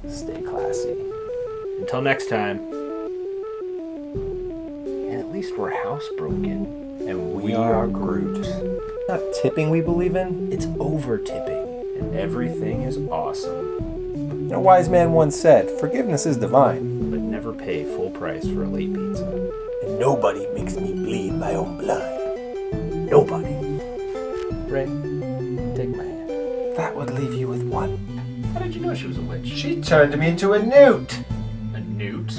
stay classy. Until next time. And at least we're housebroken. And we are Groot. Not tipping we believe in. It's over tipping. And everything is awesome. A wise man once said, forgiveness is divine. But never pay full price for a late pizza. And nobody makes me bleed my own blood. Nobody. Ray, take my hand. That would leave you with one. How did you know she was a witch? She turned me into a newt. A newt?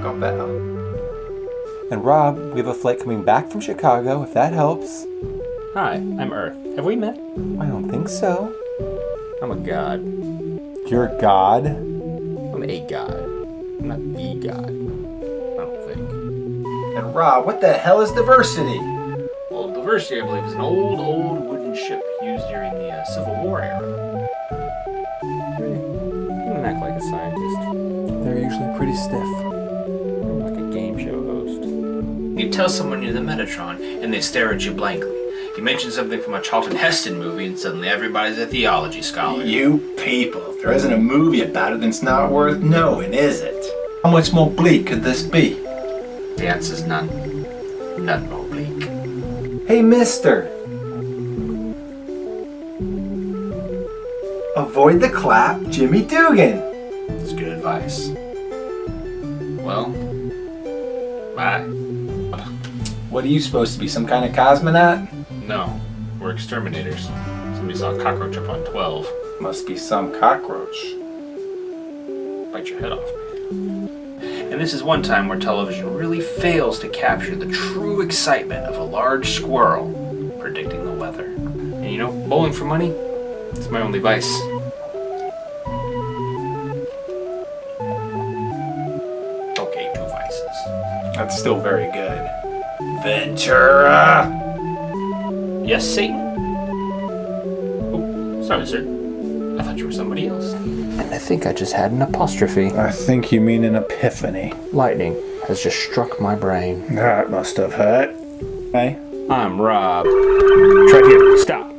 Got better. And Rob, we have a flight coming back from Chicago, if that helps. Hi, I'm Earth. Have we met? I don't think so. I'm a god. You're a god? I'm a god. I'm not the god. I don't think. And Rob, what the hell is diversity? Well, diversity, I believe, is an old wooden ship used during the Civil War era. You don't act like a scientist. They're usually pretty stiff. Like a game show host. You tell someone you're the Metatron, and they stare at you blankly. You mention something from a Charlton Heston movie, and suddenly everybody's a theology scholar. You people, if there isn't a movie about it, then it's not worth knowing, is it? How much more bleak could this be? The answer's none. None more bleak. Hey, mister. Avoid the clap, Jimmy Dugan. It's good advice. Well, bye. What are you supposed to be, some kind of cosmonaut? No, we're exterminators. Somebody saw a cockroach up on 12. Must be some cockroach. Bite your head off, man. And this is one time where television really fails to capture the true excitement of a large squirrel predicting the weather. And you know, bowling for money, it's my only vice. Okay, 2 vices. That's still very good. Ventura! Yes, Satan. Oh, sorry, sir. I thought you were somebody else. And I think I just had an apostrophe. I think you mean an epiphany. Lightning has just struck my brain. That must have hurt. Hey? I'm Rob. Try here. Stop.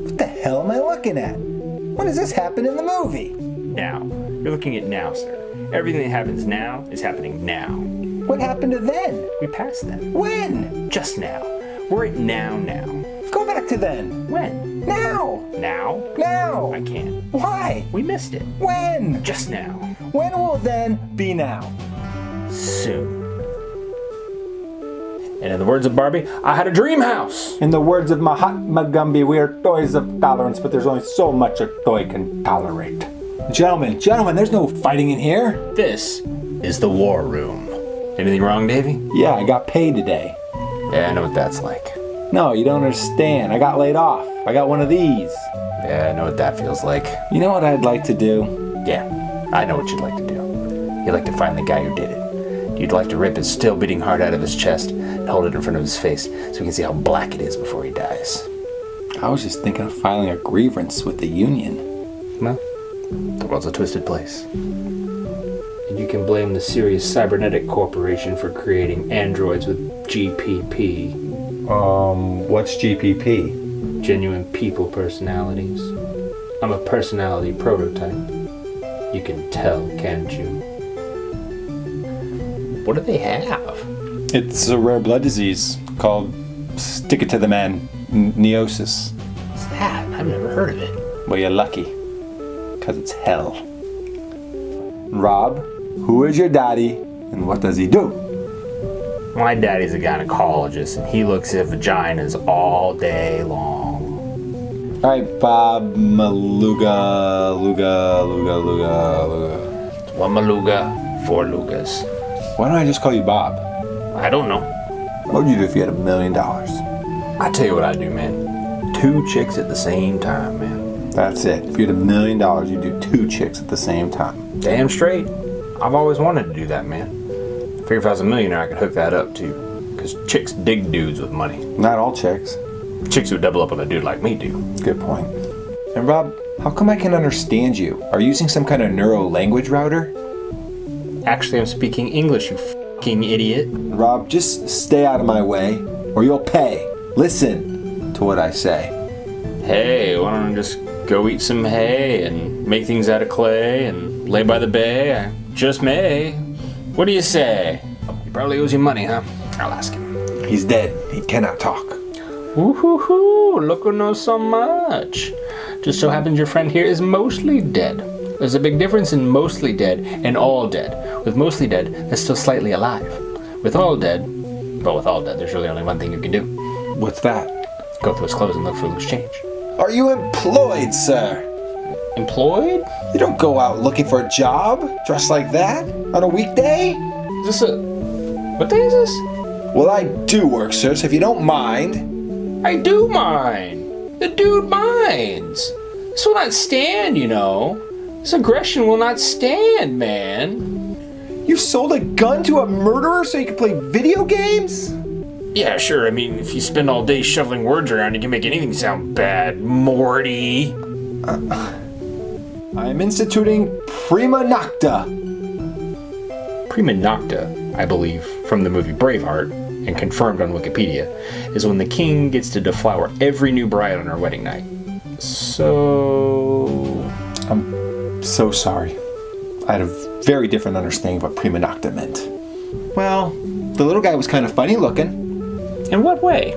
What the hell am I looking at? When does this happen in the movie? Now. You're looking at now, sir. Everything that happens now is happening now. What happened to then? We passed then. When? Just now. We're at now. Go back to then. When? Now. Now? Now. I can't. Why? We missed it. When? Just now. When will then be now? Soon. And in the words of Barbie, I had a dream house. In the words of Mahatma Gandhi, we are toys of tolerance, but there's only so much a toy can tolerate. Gentlemen, there's no fighting in here. This is the war room. Anything wrong, Davey? Yeah, I got paid today. Yeah, I know what that's like. No, you don't understand. I got laid off. I got one of these. Yeah, I know what that feels like. You know what I'd like to do? Yeah, I know what you'd like to do. You'd like to find the guy who did it. You'd like to rip his still beating heart out of his chest and hold it in front of his face so we can see how black it is before he dies. I was just thinking of filing a grievance with the union. Well, the world's a twisted place. And you can blame the Serious Cybernetic Corporation for creating androids with GPP. What's GPP? Genuine people personalities. I'm a personality prototype. You can tell, can't you? What do they have? It's a rare blood disease called stick it to the man neosis. What's that? I've never heard of it. Well, you're lucky, because it's hell. Rob, who is your daddy, and what does he do? My daddy's a gynecologist, and he looks at vaginas all day long. All right, Bob Maluga. It's 1 Maluga, 4 Lugas. Why don't I just call you Bob? I don't know. What would you do if you had $1 million? I tell you what I do, man. 2 chicks at the same time, man. That's it. If you had $1 million, you'd do 2 chicks at the same time. Damn straight. I've always wanted to do that, man. I figure if I was a millionaire, I could hook that up, too. Because chicks dig dudes with money. Not all chicks. Chicks who double up on a dude like me do. Good point. And Rob, how come I can understand you? Are you using some kind of neuro-language router? Actually, I'm speaking English, you fucking idiot. Rob, just stay out of my way, or you'll pay. Listen to what I say. Hey, why don't I just go eat some hay and make things out of clay and lay by the bay. I just may. What do you say? He probably owes you money, huh? I'll ask him. He's dead. He cannot talk. Woo-hoo-hoo, look who knows so much. Just so happens your friend here is mostly dead. There's a big difference in mostly dead and all dead. With mostly dead, that's still slightly alive. With all dead, there's really only one thing you can do. What's that? Go through his clothes and look for loose change. Are you employed, sir? Employed? You don't go out looking for a job dressed like that on a weekday? Is this what day is this? Well, I do work, sir, so if you don't mind. I do mind. The dude minds. This will not stand, you know. This aggression will not stand, man. You sold a gun to a murderer so you can play video games? Yeah, sure. I mean, if you spend all day shoveling words around, you can make anything sound bad, Morty. I'm instituting prima nocta. Prima nocta, I believe, from the movie Braveheart, and confirmed on Wikipedia, is when the king gets to deflower every new bride on her wedding night. So... I'm so sorry. I had a very different understanding of what prima nocta meant. Well, the little guy was kind of funny looking. In what way?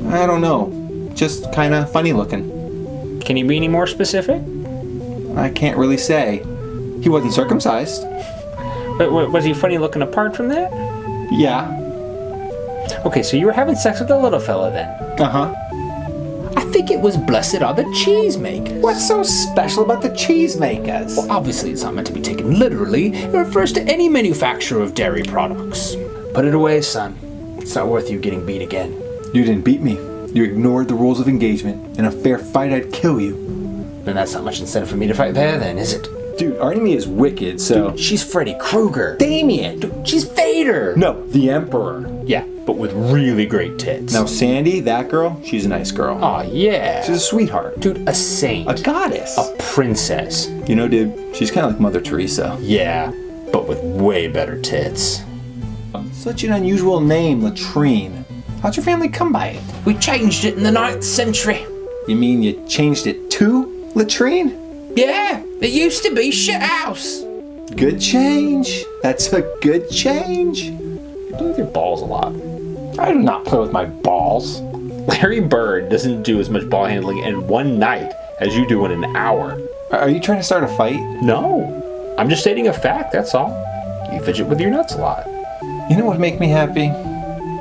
I don't know. Just kind of funny looking. Can you be any more specific? I can't really say. He wasn't circumcised. But was he funny looking apart from that? Yeah. Okay, so you were having sex with the little fella then? Uh-huh. I think it was blessed are the cheesemakers. What's so special about the cheesemakers? Well, obviously it's not meant to be taken literally. It refers to any manufacturer of dairy products. Put it away, son. It's not worth you getting beat again. You didn't beat me. You ignored the rules of engagement. In a fair fight, I'd kill you. Then that's not much incentive for me to fight there then, is it? Dude, our enemy is wicked, so... Dude, she's Freddy Krueger. Damien! Dude, she's Vader! No, the Emperor. Yeah, but with really great tits. Now, Sandy, that girl, she's a nice girl. Aw, yeah. She's a sweetheart. Dude, a saint. A goddess. A princess. You know, dude, she's kind of like Mother Teresa. Yeah, but with way better tits. Such an unusual name, Latrine. How'd your family come by it? We changed it in the 9th century. You mean you changed it to Latrine? Yeah, it used to be shithouse. Good change. That's a good change. You play with your balls a lot. I do not play with my balls. Larry Bird doesn't do as much ball handling in one night as you do in an hour. Are you trying to start a fight? No, I'm just stating a fact, that's all. You fidget with your nuts a lot. You know what would make me happy?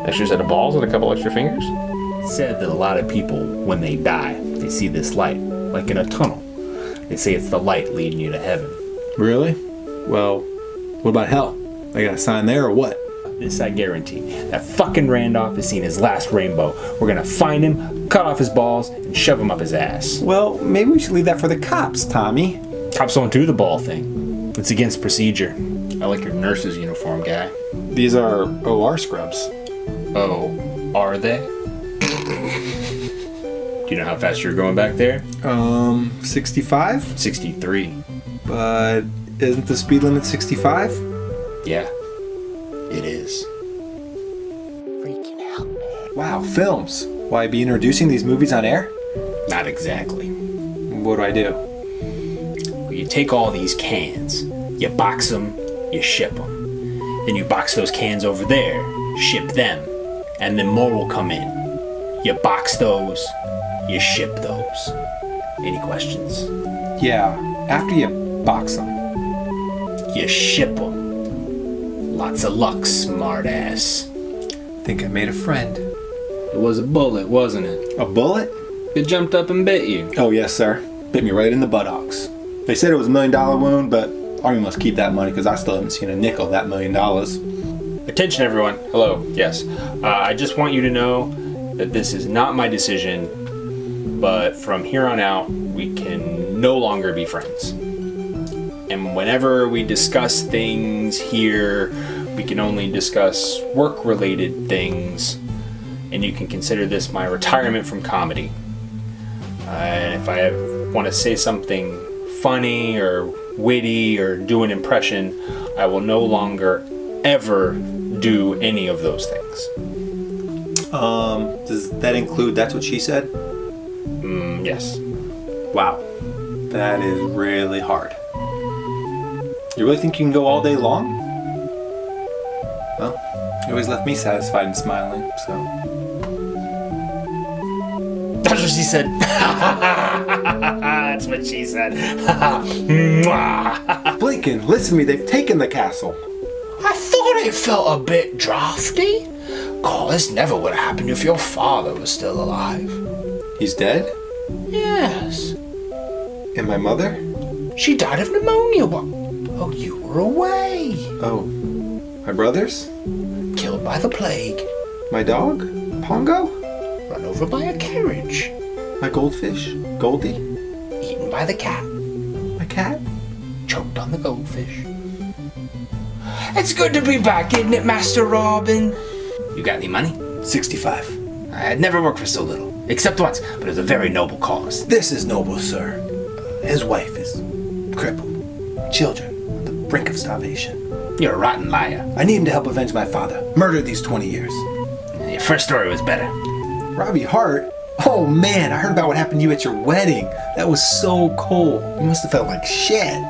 Extra set of balls and a couple extra fingers? It's said that a lot of people, when they die, they see this light, like in a tunnel. They say it's the light leading you to heaven. Really? Well, what about hell? I got a sign there or what? This I guarantee. That fucking Randolph has seen his last rainbow. We're gonna find him, cut off his balls, and shove him up his ass. Well, maybe we should leave that for the cops, Tommy. Cops don't do the ball thing. It's against procedure. I like your nurse's uniform, guy. These are OR scrubs. Oh, are they? Do you know how fast you're going back there? 65? 63. But isn't the speed limit 65? Yeah, it is. Freaking hell, man. Wow, films. Will I be introducing these movies on air? Not exactly. What do I do? Well, you take all these cans, you box them, you ship them. Then you box those cans over there, ship them, and then more will come in. You box those, you ship those. Any questions? Yeah, after you box them. You ship them. Lots of luck, smartass. Think I made a friend. It was a bullet, wasn't it? A bullet? It jumped up and bit you. Oh, yes, sir. Bit me right in the buttocks. They said it was $1 million wound, but Army must keep that money because I still haven't seen a nickel of that $1 million. Attention, everyone. Hello. Yes. I just want you to know that this is not my decision, but from here on out, we can no longer be friends. And whenever we discuss things here, we can only discuss work-related things, and you can consider this my retirement from comedy. And if I want to say something funny or witty or do an impression, I will no longer ever do any of those things. Does that include That's What She Said? Yes. Wow. That is really hard. You really think you can go all day long? Well, you always left me satisfied and smiling, so. That's what she said. That's what she said. Blinken, listen to me, they've taken the castle. I thought it felt a bit drafty. God, this never would have happened if your father was still alive. He's dead? Yes. And my mother? She died of pneumonia. Oh, you were away. Oh, my brothers? Killed by the plague. My dog? Pongo? Run over by a carriage. My goldfish? Goldie? Eaten by the cat. My cat? Choked on the goldfish. It's good to be back, isn't it, Master Robin? You got any money? 65. I had never worked for so little. Except once, but it was a very noble cause. This is noble, sir. His wife is crippled. Children on the brink of starvation. You're a rotten liar. I need him to help avenge my father. Murdered these 20 years. Your first story was better. Robbie Hart? Oh man, I heard about what happened to you at your wedding. That was so cool. You must have felt like shit.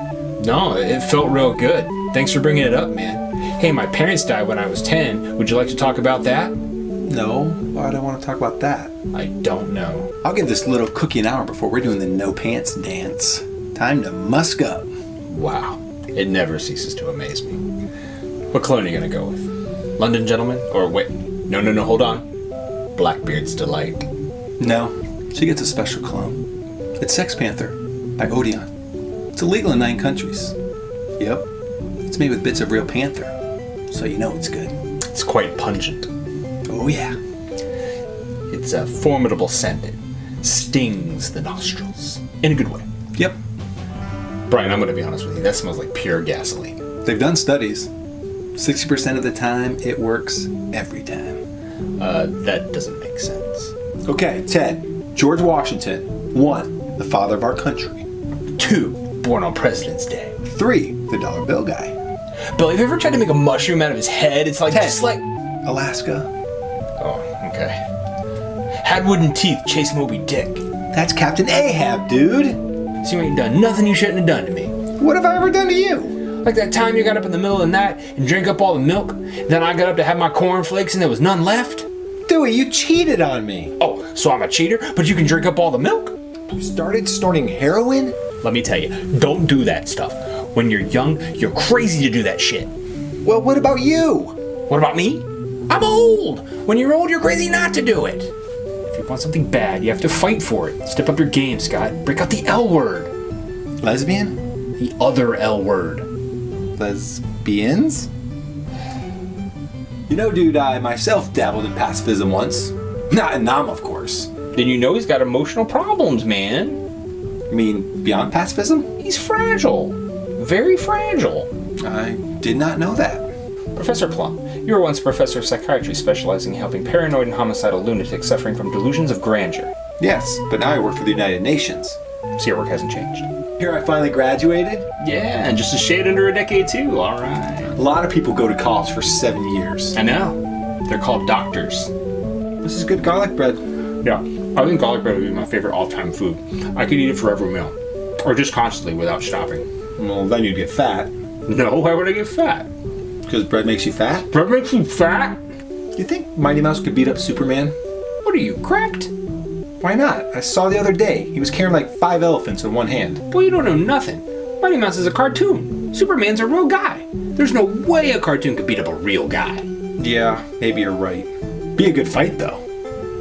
No, it felt real good. Thanks for bringing it up, man. Hey, my parents died when I was 10. Would you like to talk about that? No, why do I want to talk about that? I don't know. I'll give this little cookie an hour before we're doing the no pants dance. Time to musk up. Wow. It never ceases to amaze me. What clone are you gonna go with? London Gentleman? Or wait, no, hold on. Blackbeard's Delight. No, she gets a special clone. It's Sex Panther by Odeon. It's illegal in 9 countries. Yep, it's made with bits of real panther, so you know it's good. It's quite pungent. Oh yeah. It's a formidable scent. It stings the nostrils. In a good way. Yep, Brian, I'm gonna be honest with you. That smells like pure gasoline. they've done studies. 60% of the time, it works every time. That doesn't make sense. Okay, Ted. George Washington. 1. The father of our country. 2. Born on President's Day. 3. The dollar bill guy. Bill, have you ever tried to make a mushroom out of his head? It's like, Ted. just like... Alaska. Oh, okay. Had wooden teeth, chase Moby Dick. That's Captain Ahab, dude. So you ain't done nothing you shouldn't have done to me. What have I ever done to you? Like that time you got up in the middle of the night and drank up all the milk, then I got up to have my cornflakes and there was none left? Dewey, you cheated on me. Oh, so I'm a cheater, but you can drink up all the milk? You started snorting heroin? Let me tell you, don't do that stuff. When you're young, you're crazy to do that shit. Well, what about you? What about me? I'm old. When you're old, you're crazy not to do it. If you want something bad, you have to fight for it. Step up your game, Scott. Break out the L word. Lesbian? The other L word. Lesbians? You know, dude, I myself dabbled in pacifism once. Not in Nam, of course. Then you know he's got emotional problems, man. You mean beyond pacifism? He's fragile. Very fragile. I did not know that. Professor Plum, you were once a professor of psychiatry specializing in helping paranoid and homicidal lunatics suffering from delusions of grandeur. Yes, but now I work for the United Nations. So your work hasn't changed. Here I finally graduated. Yeah, and just a shade under a decade too, alright. A lot of people go to college for 7 years. I know. They're called doctors. This is good garlic bread. Yeah, I think garlic bread would be my favorite all-time food. I could eat it for every meal. Or just constantly without stopping. Well, then you'd get fat. No, why would I get fat? Because bread makes you fat? Bread makes you fat? You think Mighty Mouse could beat up Superman? What are you, cracked? Why not? I saw the other day. He was carrying like 5 elephants in one hand. Boy, you don't know nothing. Mighty Mouse is a cartoon. Superman's a real guy. There's no way a cartoon could beat up a real guy. Yeah, maybe you're right. Be a good fight, though.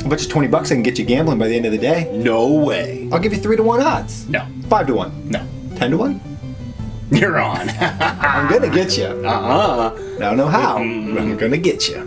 I'll bet you $20 I can get you gambling by the end of the day. No way. I'll give you 3-1 odds. No. 5-1. No. 10-1? You're on. I'm gonna get you. Uh-huh. I don't know how, but I'm gonna get you.